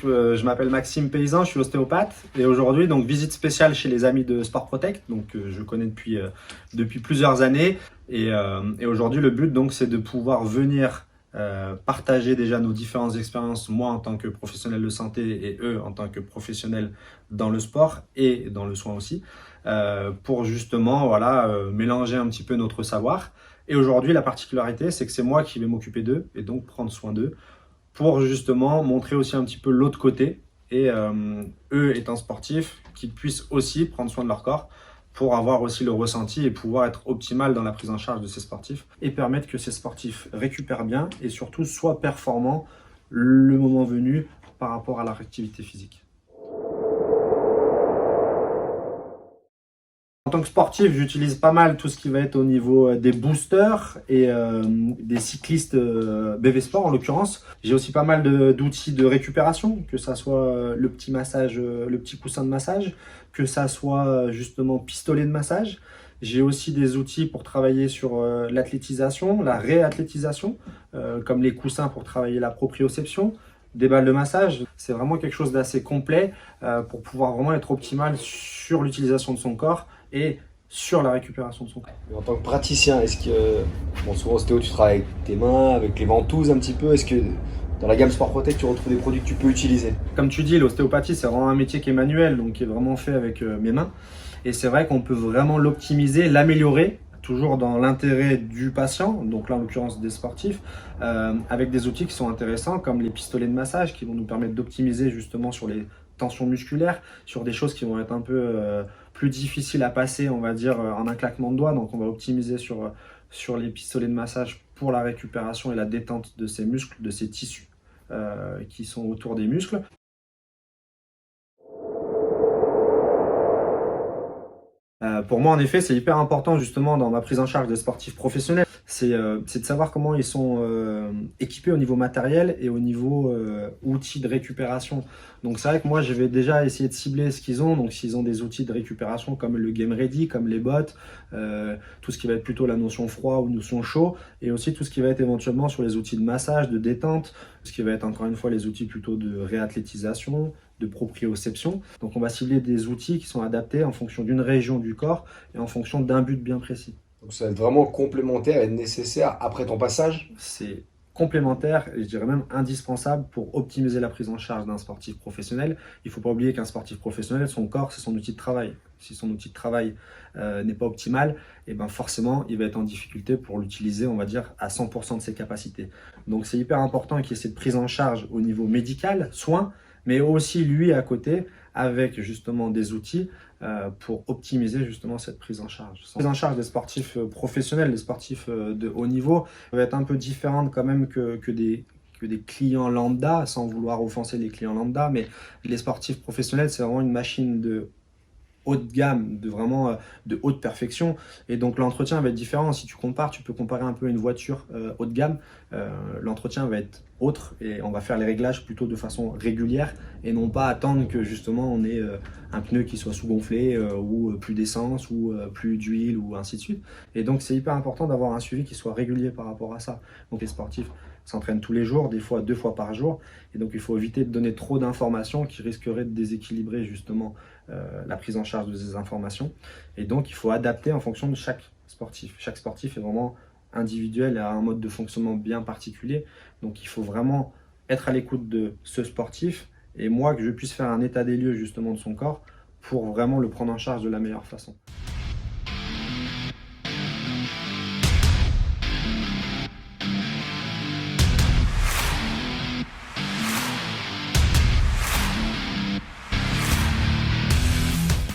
je m'appelle Maxime Paysan, je suis ostéopathe et aujourd'hui donc visite spéciale chez les amis de Sport Protect, donc je connais depuis plusieurs années et aujourd'hui le but donc c'est de pouvoir venir partager déjà nos différentes expériences, moi en tant que professionnel de santé et eux en tant que professionnels dans le sport et dans le soin aussi, pour justement voilà, mélanger un petit peu notre savoir. Et aujourd'hui la particularité c'est que c'est moi qui vais m'occuper d'eux et donc prendre soin d'eux, pour justement montrer aussi un petit peu l'autre côté et eux étant sportifs, qu'ils puissent aussi prendre soin de leur corps pour avoir aussi le ressenti et pouvoir être optimal dans la prise en charge de ces sportifs et permettre que ces sportifs récupèrent bien et surtout soient performants le moment venu par rapport à leur activité physique. En tant que sportif, j'utilise pas mal tout ce qui va être au niveau des boosters et des cyclistes BV Sport en l'occurrence. J'ai aussi pas mal d'outils de récupération, que ça soit le petit massage, le petit coussin de massage, que ça soit justement pistolet de massage. J'ai aussi des outils pour travailler sur l'athlétisation, la réathlétisation, comme les coussins pour travailler la proprioception, des balles de massage. C'est vraiment quelque chose d'assez complet pour pouvoir vraiment être optimal sur l'utilisation de son corps et sur la récupération de son corps. En tant que praticien, est-ce que, bon, souvent ostéo, tu travailles avec tes mains, avec les ventouses un petit peu, est-ce que dans la gamme Sport Protect, tu retrouves des produits que tu peux utiliser? Comme tu dis, l'ostéopathie, c'est vraiment un métier qui est manuel, donc qui est vraiment fait avec mes mains. Et c'est vrai qu'on peut vraiment l'optimiser, l'améliorer, toujours dans l'intérêt du patient, donc là en l'occurrence des sportifs, avec des outils qui sont intéressants comme les pistolets de massage qui vont nous permettre d'optimiser justement sur les tensions musculaires, sur des choses qui vont être un peu plus difficiles à passer, on va dire, en un claquement de doigts. Donc on va optimiser sur les pistolets de massage pour la récupération et la détente de ces muscles, de ces tissus qui sont autour des muscles. Pour moi, en effet, c'est hyper important justement dans ma prise en charge des sportifs professionnels. C'est de savoir comment ils sont équipés au niveau matériel et au niveau outils de récupération. Donc c'est vrai que moi, je vais déjà essayer de cibler ce qu'ils ont. Donc s'ils ont des outils de récupération comme le Game Ready, comme les bottes, tout ce qui va être plutôt la notion froid ou notion chaud, et aussi tout ce qui va être éventuellement sur les outils de massage, de détente, ce qui va être encore une fois les outils plutôt de réathlétisation, de proprioception. Donc on va cibler des outils qui sont adaptés en fonction d'une région du corps et en fonction d'un but bien précis. Donc ça va être vraiment complémentaire et nécessaire après ton passage? C'est complémentaire et je dirais même indispensable pour optimiser la prise en charge d'un sportif professionnel. Il ne faut pas oublier qu'un sportif professionnel, son corps, c'est son outil de travail. Si son outil de travail n'est pas optimal, et ben forcément, il va être en difficulté pour l'utiliser, on va dire, à 100% de ses capacités. Donc c'est hyper important qu'il y ait cette prise en charge au niveau médical, soins, mais aussi lui à côté avec justement des outils pour optimiser justement cette prise en charge. La prise en charge des sportifs professionnels, des sportifs de haut niveau, va être un peu différente quand même que des clients lambda, sans vouloir offenser les clients lambda, mais les sportifs professionnels, c'est vraiment une machine de haute gamme, vraiment de haute perfection, et donc l'entretien va être différent. Si tu compares, tu peux comparer un peu à une voiture haut de gamme, l'entretien va être autre et on va faire les réglages plutôt de façon régulière et non pas attendre que justement on ait un pneu qui soit sous-gonflé ou plus d'essence ou plus d'huile ou ainsi de suite. Et donc c'est hyper important d'avoir un suivi qui soit régulier par rapport à ça. Donc les sportifs s'entraînent tous les jours, des fois 2 fois par jour, et donc il faut éviter de donner trop d'informations qui risqueraient de déséquilibrer justement la prise en charge de ces informations. Et donc il faut adapter en fonction de chaque sportif. Chaque sportif est vraiment individuel et a un mode de fonctionnement bien particulier. Donc il faut vraiment être à l'écoute de ce sportif et moi que je puisse faire un état des lieux justement de son corps pour vraiment le prendre en charge de la meilleure façon.